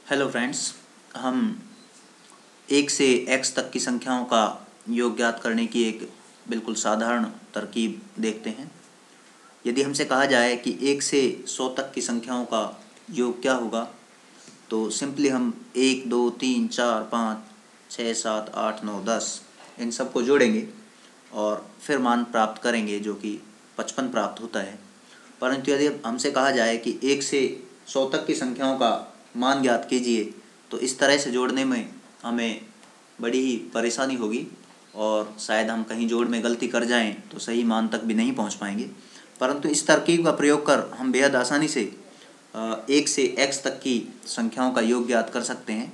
Hello friends, हम एक से x तक की संख्याओं का योग ज्ञात करने की एक बिल्कुल साधारण तरकीब देखते हैं। यदि हमसे कहा जाए कि 1 से 100 तक की संख्याओं का योग क्या होगा, तो सिंपली हम 1, 2, 3, 4, 5, 6, 7, 8, 9, 10 इन सब को जोड़ेंगे और फिर मान प्राप्त करेंगे, जो कि 55 प्राप्त होता है। परंतु यदि हमसे कहा जाए कि 1 से 100 तक की संख्याओं का मान ज्ञात कीजिए, तो इस तरह से जोड़ने में हमें बड़ी ही परेशानी होगी और शायद हम कहीं जोड़ में गलती कर जाएं तो सही मान तक भी नहीं पहुंच पाएंगे। परंतु इस तरकीब का प्रयोग कर हम बेहद आसानी से 1 से x तक की संख्याओं का योग ज्ञात कर सकते हैं।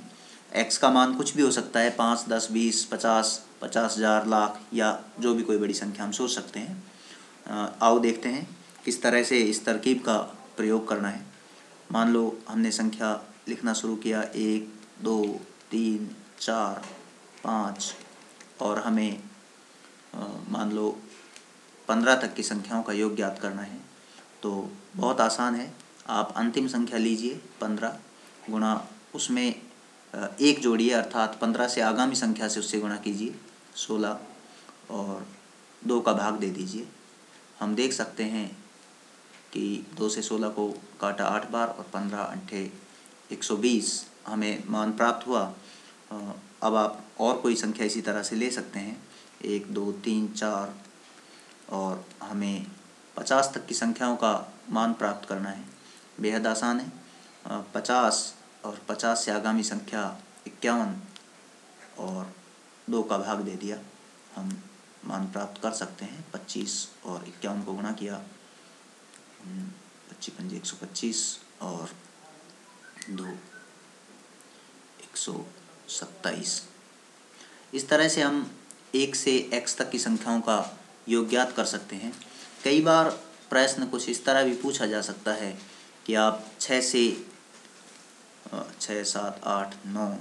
x का मान कुछ भी हो सकता है, 5, 10, 20, 50, 50,000, लाख या जो भी कोई बड़ी संख्या हम सोच सकते हैं। आओ देखते हैं किस तरह से इस तरकीब का प्रयोग करना है। मान लो हमने संख्या लिखना शुरू किया, 1, 2, 3, 4, 5 और हमें मान लो 15 तक की संख्याओं का योग ज्ञात करना है। तो बहुत आसान है, आप अंतिम संख्या लीजिए 15 गुणा उसमें 1 जोड़िए, अर्थात 15 से आगामी संख्या से उससे गुणा कीजिए 16 और 2 का भाग दे दीजिए। हम देख सकते हैं कि 2 से 16 को काटा 8 बार और 15 अंठे 120 हमें मान प्राप्त हुआ। अब आप और कोई संख्या इसी तरह से ले सकते हैं, 1, 2, 3, 4 और हमें 50 तक की संख्याओं का मान प्राप्त करना है। बेहद आसान है, 50 और 50 से आगामी संख्या 51 और 2 का भाग दे दिया, हम मान प्राप्त कर सकते हैं। 25 और 51 को गुणा किया, 25 पंजे 125 और 2 127। इस तरह से हम 1 से x तक की संख्याओं का योग ज्ञात कर सकते हैं। कई बार प्रश्न कुछ इस तरह भी पूछा जा सकता है कि आप 6 से 6, 7, 8, 9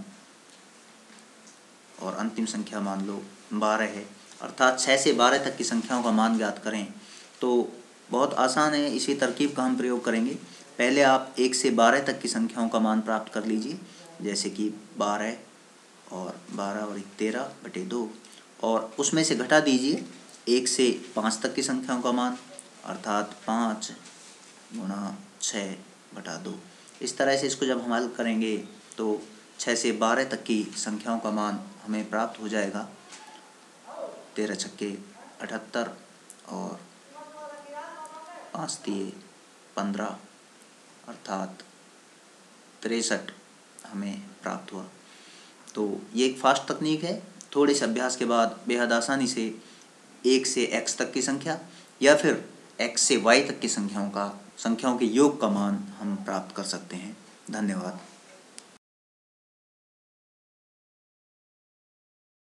और अंतिम संख्या मान लो 12 है, अर्थात 6 से 12 तक की संख्याओं का मान ज्ञात करें। तो बहुत आसान है, इसी तरकीब का हम प्रयोग करेंगे। पहले आप 1 से 12 तक की संख्याओं का मान प्राप्त कर लीजिए, जैसे कि 12 और 12 और 13/2 और उसमें से घटा दीजिए 1 से 5 तक की संख्याओं का मान, अर्थात 5 गुणा 6/2। इस तरह से इसको जब हम हल करेंगे तो 6 से 12 तक की संख्याओं का मान हमें प्राप्त हो जाएगा। 13 छक्के 78 और 5 तिये 15 अर्थात 63 हमें प्राप्त हुआ। तो ये एक फास्ट तकनीक है। थोड़े से अभ्यास के बाद बेहद आसानी से 1 से x तक की संख्या या फिर x से y तक की संख्याओं के योग का मान हम प्राप्त कर सकते हैं। धन्यवाद।